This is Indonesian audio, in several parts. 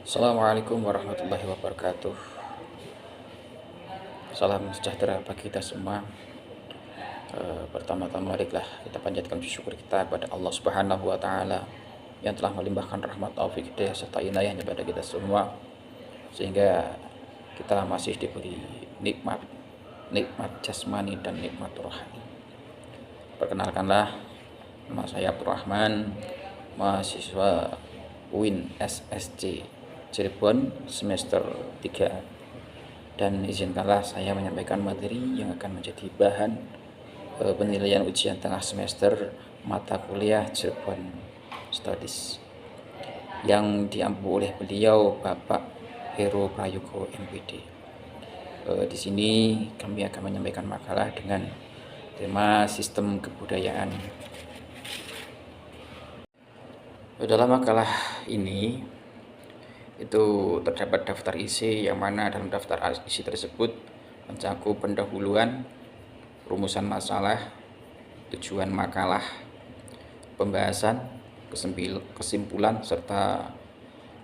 Assalamualaikum warahmatullahi wabarakatuh. Salam sejahtera bagi kita semua. Pertama-tama marilah kita panjatkan syukur kita kepada Allah Subhanahu wa taala yang telah melimpahkan rahmat, taufik, hidayah serta inayahnya pada kita semua sehingga kita masih diberi nikmat jasmani dan nikmat rohani. Perkenalkanlah, nama saya Abdurrahman, mahasiswa UIN SSC Cirebon semester 3, dan izinkanlah saya menyampaikan materi yang akan menjadi bahan penilaian ujian tengah semester mata kuliah Cirebon Studies yang diampu oleh beliau Bapak Heru Prayogo MPD. Di sini kami akan menyampaikan makalah dengan tema sistem kebudayaan. Dalam makalah ini itu terdapat daftar isi yang mana dalam daftar isi tersebut mencakup pendahuluan, rumusan masalah, tujuan makalah, pembahasan, kesimpulan, serta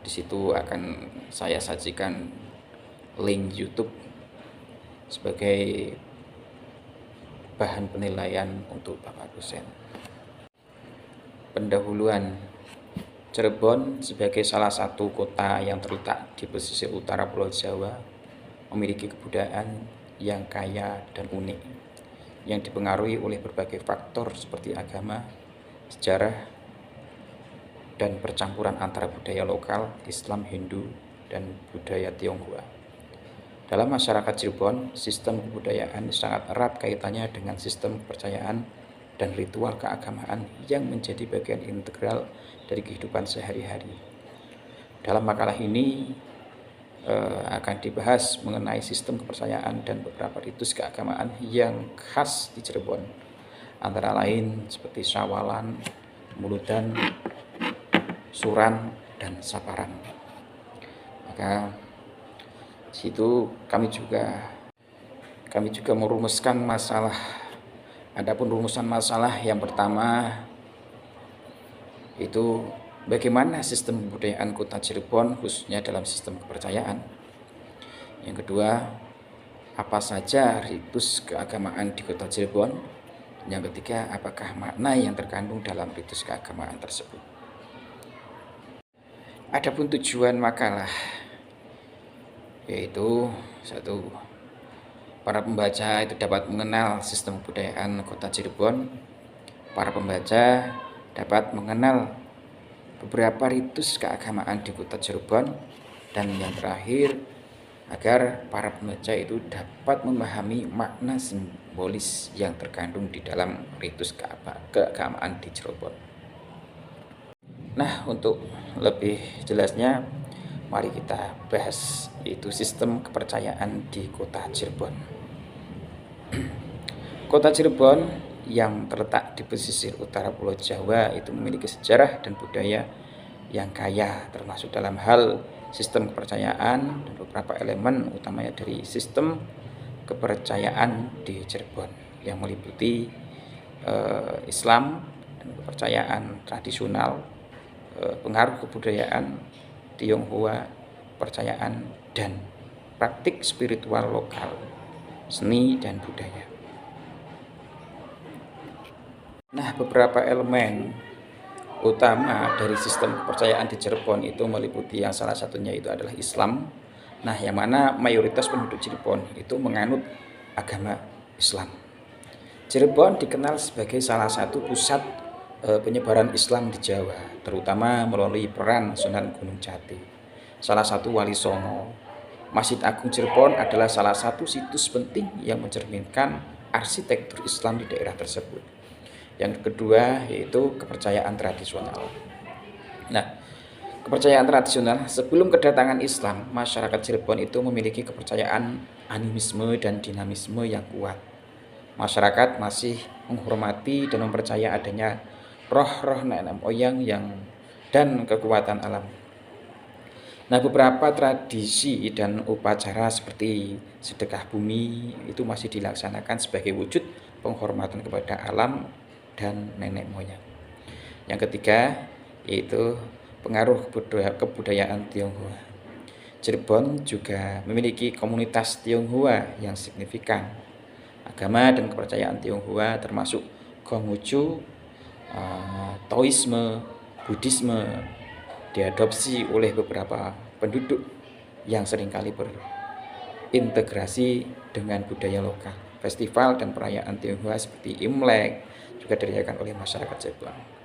di situ akan saya sajikan link YouTube sebagai bahan penilaian untuk Bapak dosen. Pendahuluan. Cirebon sebagai salah satu kota yang terletak di pesisir utara Pulau Jawa memiliki kebudayaan yang kaya dan unik yang dipengaruhi oleh berbagai faktor seperti agama, sejarah, dan percampuran antara budaya lokal, Islam, Hindu, dan budaya Tionghoa. Dalam masyarakat Cirebon, sistem kebudayaan sangat erat kaitannya dengan sistem kepercayaan dan ritual keagamaan yang menjadi bagian integral dari kehidupan sehari-hari. Dalam makalah ini akan dibahas mengenai sistem kepercayaan dan beberapa ritus keagamaan yang khas di Cirebon, antara lain seperti Syawalan, Muludan, Suran, dan Saparan. Maka situ kami juga merumuskan masalah. Adapun rumusan masalah yang pertama itu bagaimana sistem kebudayaan kota Cirebon khususnya dalam sistem kepercayaan. Yang kedua, apa saja ritus keagamaan di kota Cirebon. Yang ketiga, apakah makna yang terkandung dalam ritus keagamaan tersebut. Adapun tujuan makalah yaitu satu, para pembaca itu dapat mengenal sistem kebudayaan kota Cirebon. Para pembaca dapat mengenal beberapa ritus keagamaan di kota Cirebon. Dan yang terakhir, agar para pembaca itu dapat memahami makna simbolis yang terkandung di dalam ritus keagamaan di Cirebon. Nah, untuk lebih jelasnya, mari kita bahas yaitu sistem kepercayaan di kota Cirebon. Kota Cirebon yang terletak di pesisir utara Pulau Jawa itu memiliki sejarah dan budaya yang kaya, termasuk dalam hal sistem kepercayaan dan beberapa elemen utamanya dari sistem kepercayaan di Cirebon yang meliputi Islam dan kepercayaan tradisional, pengaruh kebudayaan Tionghoa, percayaan dan praktik spiritual lokal, seni dan budaya. Nah, beberapa elemen utama dari sistem kepercayaan di Cirebon itu meliputi yang salah satunya itu adalah Islam. Nah, yang mana mayoritas penduduk Cirebon itu menganut agama Islam. Cirebon dikenal sebagai salah satu pusat penyebaran Islam di Jawa, terutama melalui peran Sunan Gunung Jati, salah satu wali songo. Masjid Agung Cirebon adalah salah satu situs penting yang mencerminkan arsitektur Islam di daerah tersebut. Yang kedua yaitu kepercayaan tradisional. Nah, kepercayaan tradisional sebelum kedatangan Islam, masyarakat Cirebon itu memiliki kepercayaan animisme dan dinamisme yang kuat. Masyarakat masih menghormati dan mempercaya adanya roh-roh nenek moyang dan kekuatan alam. Nah, beberapa tradisi dan upacara seperti sedekah bumi itu masih dilaksanakan sebagai wujud penghormatan kepada alam dan nenek moyang. Yang ketiga yaitu pengaruh kebudayaan Tionghoa. Cirebon juga memiliki komunitas Tionghoa yang signifikan. Agama dan kepercayaan Tionghoa termasuk Konghucu, Taoisme, Buddhisme diadopsi oleh beberapa penduduk yang seringkali berintegrasi dengan budaya lokal. Festival dan perayaan Tionghoa seperti Imlek juga dirayakan oleh masyarakat Cirebon.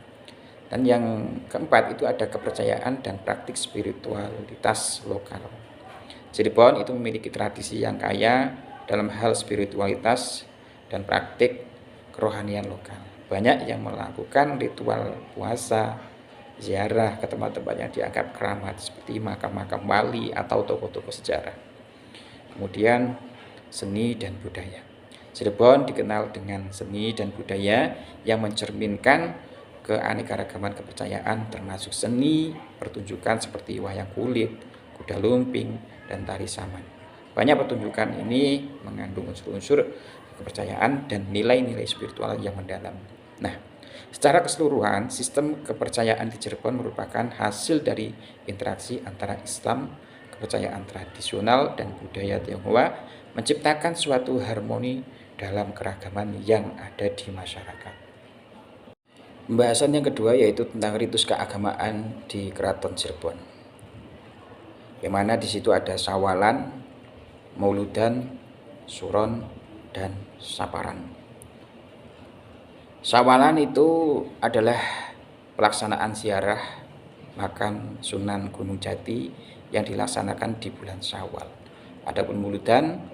Dan yang keempat itu ada kepercayaan dan praktik spiritualitas lokal. Cirebon itu memiliki tradisi yang kaya dalam hal spiritualitas dan praktik kerohanian lokal. Banyak yang melakukan ritual puasa, ziarah ke tempat-tempat yang dianggap keramat seperti makam-makam wali atau tokoh-tokoh sejarah. Kemudian seni dan budaya. Cirebon dikenal dengan seni dan budaya yang mencerminkan keanekaragaman kepercayaan, termasuk seni pertunjukan seperti wayang kulit, kuda lumping, dan tari saman. Banyak pertunjukan ini mengandung unsur-unsur kepercayaan dan nilai-nilai spiritual yang mendalam. Nah, secara keseluruhan, sistem kepercayaan di Cirebon merupakan hasil dari interaksi antara Islam, kepercayaan tradisional, dan budaya Tionghoa, menciptakan suatu harmoni dalam keragaman yang ada di masyarakat. Pembahasan yang kedua yaitu tentang ritus keagamaan di Keraton Cirebon, yang mana di situ ada sawalan, mauludan, suron, dan saparan. Sawalan itu adalah pelaksanaan ziarah makam Sunan Gunung Jati yang dilaksanakan di bulan Syawal. Adapun mauludan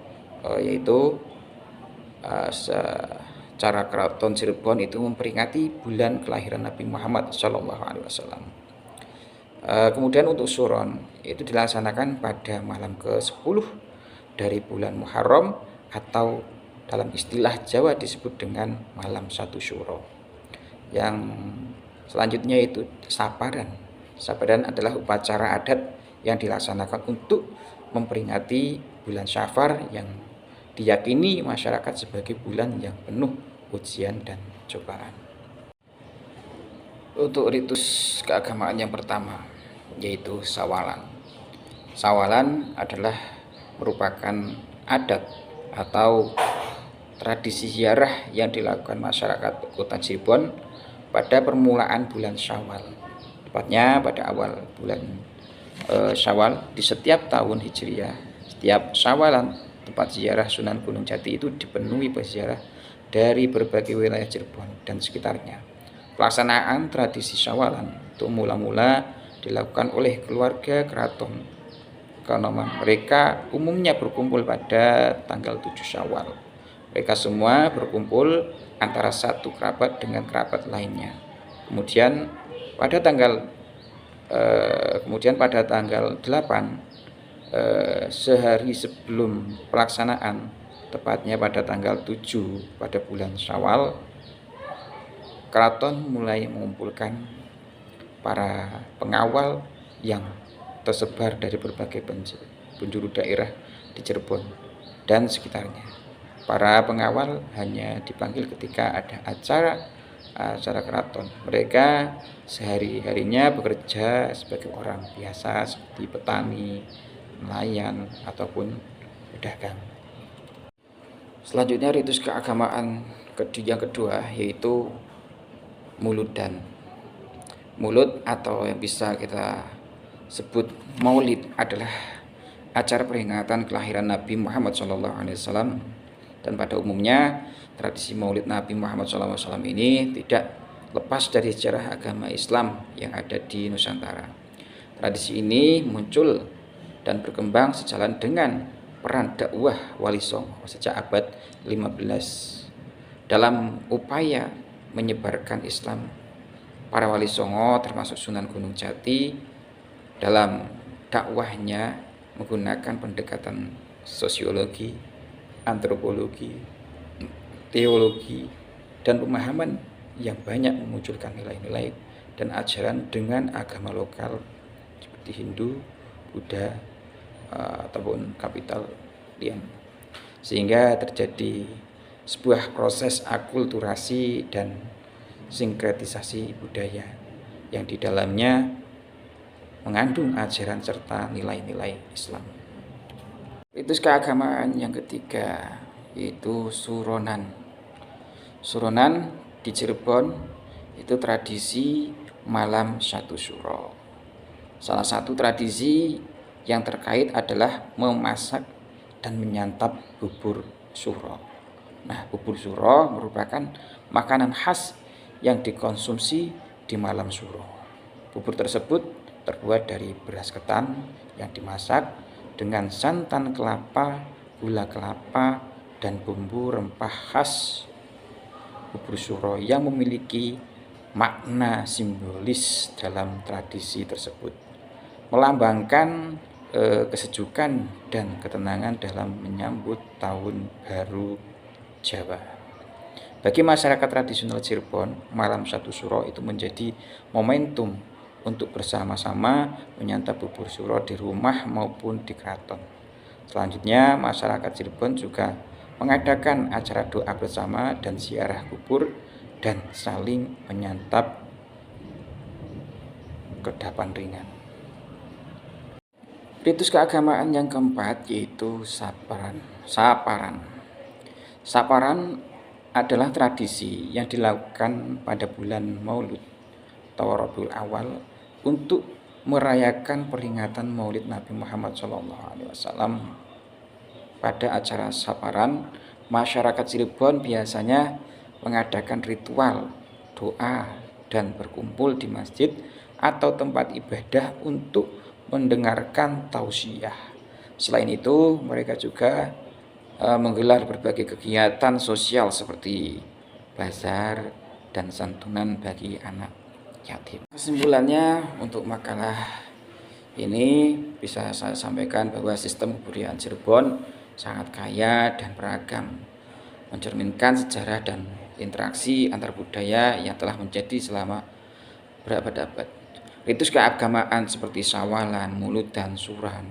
yaitu secara Keraton Cirebon itu memperingati bulan kelahiran Nabi Muhammad SAW. Kemudian untuk suron itu dilaksanakan pada malam ke-10 dari bulan Muharram, atau dalam istilah Jawa disebut dengan malam 1 Syuro. Yang selanjutnya itu saparan. Saparan adalah upacara adat yang dilaksanakan untuk memperingati bulan Syafar yang diyakini masyarakat sebagai bulan yang penuh ujian dan cobaan. Untuk ritus keagamaan yang pertama yaitu sawalan. Sawalan adalah merupakan adat atau tradisi ziarah yang dilakukan masyarakat Kota Cirebon pada permulaan bulan Syawal, tepatnya pada awal bulan Syawal di setiap tahun Hijriah. Setiap Syawalan, tempat ziarah Sunan Gunung Jati itu dipenuhi peziarah dari berbagai wilayah Cirebon dan sekitarnya. Pelaksanaan tradisi Syawalan itu mula-mula dilakukan oleh keluarga keraton, karena mereka umumnya berkumpul pada tanggal 7 Syawal. Mereka semua berkumpul antara satu kerabat dengan kerabat lainnya. Kemudian pada tanggal 8, sehari sebelum pelaksanaan, tepatnya pada tanggal 7 pada bulan Syawal, keraton mulai mengumpulkan para pengawal yang tersebar dari berbagai penjuru daerah di Cirebon dan sekitarnya. Para pengawal hanya dipanggil ketika ada acara keraton. Mereka sehari-harinya bekerja sebagai orang biasa seperti petani, nelayan, ataupun pedagang. Selanjutnya ritus keagamaan yang kedua yaitu mauludan. Maulud atau yang bisa kita sebut maulid adalah acara peringatan kelahiran Nabi Muhammad SAW. Dan pada umumnya tradisi maulid Nabi Muhammad SAW ini tidak lepas dari sejarah agama Islam yang ada di Nusantara. Tradisi ini muncul dan berkembang sejalan dengan peran dakwah Wali Songo sejak abad 15 dalam upaya menyebarkan Islam. Para Wali Songo termasuk Sunan Gunung Jati dalam dakwahnya menggunakan pendekatan sosiologi, antropologi, teologi, dan pemahaman yang banyak memunculkan nilai-nilai dan ajaran dengan agama lokal seperti Hindu, Buddha, ataupun kapital lain, sehingga terjadi sebuah proses akulturasi dan sinkretisasi budaya yang di dalamnya mengandung ajaran serta nilai-nilai Islam. Ritus keagamaan yang ketiga yaitu suronan. Suronan di Cirebon itu tradisi malam satu suro. Salah satu tradisi yang terkait adalah memasak dan menyantap bubur suro. Nah, bubur suro merupakan makanan khas yang dikonsumsi di malam suro. Bubur tersebut terbuat dari beras ketan yang dimasak dengan santan kelapa, gula kelapa, dan bumbu rempah khas bubur suro yang memiliki makna simbolis dalam tradisi tersebut, melambangkan kesejukan dan ketenangan dalam menyambut tahun baru Jawa. Bagi masyarakat tradisional Cirebon, malam satu suro itu menjadi momentum untuk bersama-sama menyantap bubur suro di rumah maupun di keraton. Selanjutnya, masyarakat Cirebon juga mengadakan acara doa bersama dan ziarah kubur dan saling menyantap kedapan ringan. Ritus keagamaan yang keempat yaitu saparan. Saparan adalah tradisi yang dilakukan pada bulan Maulud atau Rabiul Awal untuk merayakan peringatan Maulid Nabi Muhammad SAW. Pada acara saparan, masyarakat Cirebon biasanya mengadakan ritual, doa, dan berkumpul di masjid atau tempat ibadah untuk mendengarkan tausiah. Selain itu, mereka juga menggelar berbagai kegiatan sosial seperti bazar dan santunan bagi anak yatim. Kesimpulannya, untuk makalah ini bisa saya sampaikan bahwa sistem kebudayaan Cirebon sangat kaya dan beragam, mencerminkan sejarah dan interaksi antar budaya yang telah menjadi selama berabad-abad. Ritus keagamaan seperti sawalan, mulud, dan suran,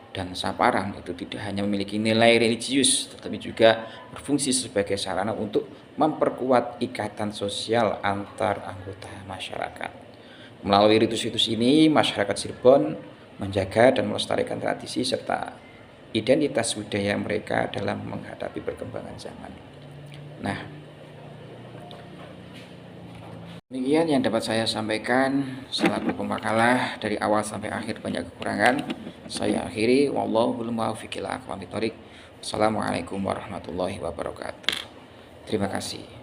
dan saparan itu tidak hanya memiliki nilai religius, tetapi juga berfungsi sebagai sarana untuk memperkuat ikatan sosial antar anggota masyarakat. Melalui ritus-ritus ini, masyarakat Cirebon menjaga dan melestarikan tradisi serta identitas budaya mereka dalam menghadapi perkembangan zaman. Nah, demikian yang dapat saya sampaikan selaku pemakalah. Dari awal sampai akhir banyak kekurangan. Saya akhiri, wallahul muwaffiq ila aqwamit thoriq. Wassalamualaikum warahmatullahi wabarakatuh. Terima kasih.